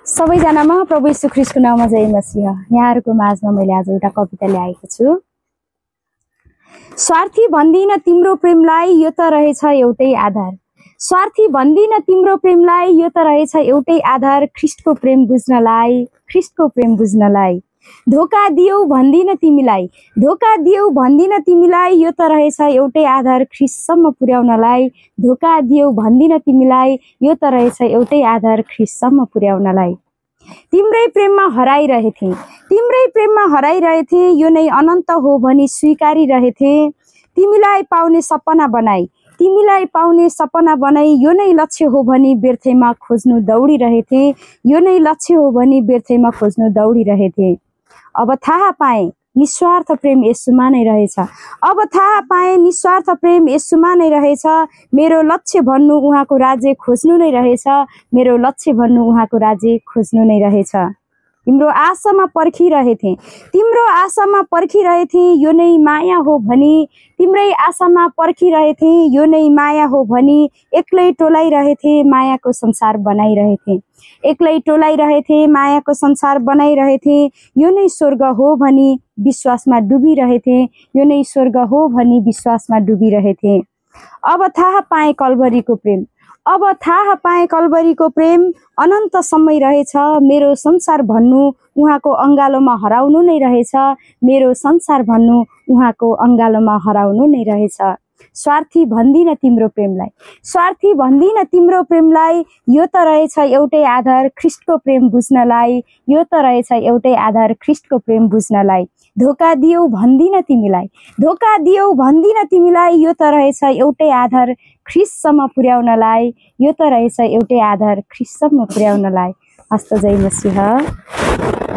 सबैजनामा प्रभु यीशु ख्रीष्टको नाममा जय मसीह। यहाँहरुको माझमा मैले आज एउटा कविता ल्याएको छु। स्वार्थी भन्दिन तिम्रो प्रेमलाई, यो त रहेछ एउटै आधार। स्वार्थी भन्दिन तिम्रो प्रेमलाई, यो त रहेछ एउटै आधार। ख्रीष्टको प्रेम बुझ्नलाई, ख्रीष्टको प्रेम बुझ्नलाई। धोका दियौ भन्दिन तिमीलाई, धोका दियौ भन्दिन तिमीलाई, यो त रहेछ एउटै आधार। ख्रीष्टसम्म पुर्याउनलाई, धोका दियौ भन्दिन तिमीलाई, यो त रहेछ एउटै आधार। ख्रीष्टसम्म पुर्याउनलाई। तिम्रै प्रेममा हराइरहेथे, तिम्रै प्रेममा हराइरहेथे, यो नै अनन्त हो भनी स्वीकारिरहेथे। तिमीलाई पाउने सपना बनाई, तिमीलाई पाउने सपना बनाई, यो नै लक्ष्य हो भनी व्यर्थैमा खोज्नु दौडिरहेथे। यो नै लक्ष्य हो भनी व्यर्थैमा खोज्नु दौडिरहेथे। अब थाहा पाए निस्वार्थ प्रेम येशूमा नै रहेछ। अब थाहा पाए निस्वार्थ प्रेम येशूमा नै रहेछ। मेरो लक्ष्य भन्नु उहाँको राज्य खोज्नु नै रहेछ। मेरो लक्ष्य भन्नु उहाँको राज्य खोज्नु नै रहेछ। तिम्रो आशामा पर्खिरहेथे, तिम्रो आशामा पर्खिरहेथे, यो नै माया हो भनी। तिम्रै आशामा पर्खिरहेथे, यो नै माया हो भनी। एक्लै टोलाइरहेथे, मायाको संसार बनाइरहेथे। एक्लै टोलाइरहेथे, मायाको संसार बनाइरहेथे। यो नै स्वर्ग हो भनी विश्वासमा डुबिरहेथे। यो नै स्वर्ग हो भनी विश्वासमा डुबिरहेथे। अब थाहा पाए कल्भरीको प्रेम, अब थाहा पाए कल्भरीको प्रेम अनन्त समय रहेछ। मेरो संसार भन्नु उहाँको अङ्गालोमा हराउनु नै रहेछ। मेरो संसार भन्नु उहाँको अङ्गालोमा हराउनु नै रहेछ। स्वार्थी भन्दिन तिम्रो प्रेमलाई, स्वार्थी भन्दिन तिम्रो प्रेमलाई, यो त रहेछ एउटै आधार। ख्रीष्टको प्रेम बुझ्नलाई, यो त रहेछ एउटै आधार। ख्रीष्टको प्रेम बुझ्नलाई। धोका दियौ भन्दिन तिमीलाई, धोका दियौ भन्दिन तिमीलाई, यो त रहेछ एउटै आधार। ख्रीष्टसम्म पुर्याउनलाई, यो त रहेछ एउटै आधार। ख्रीष्टसम्म पुर्याउनलाई। हस्त जय मसीह।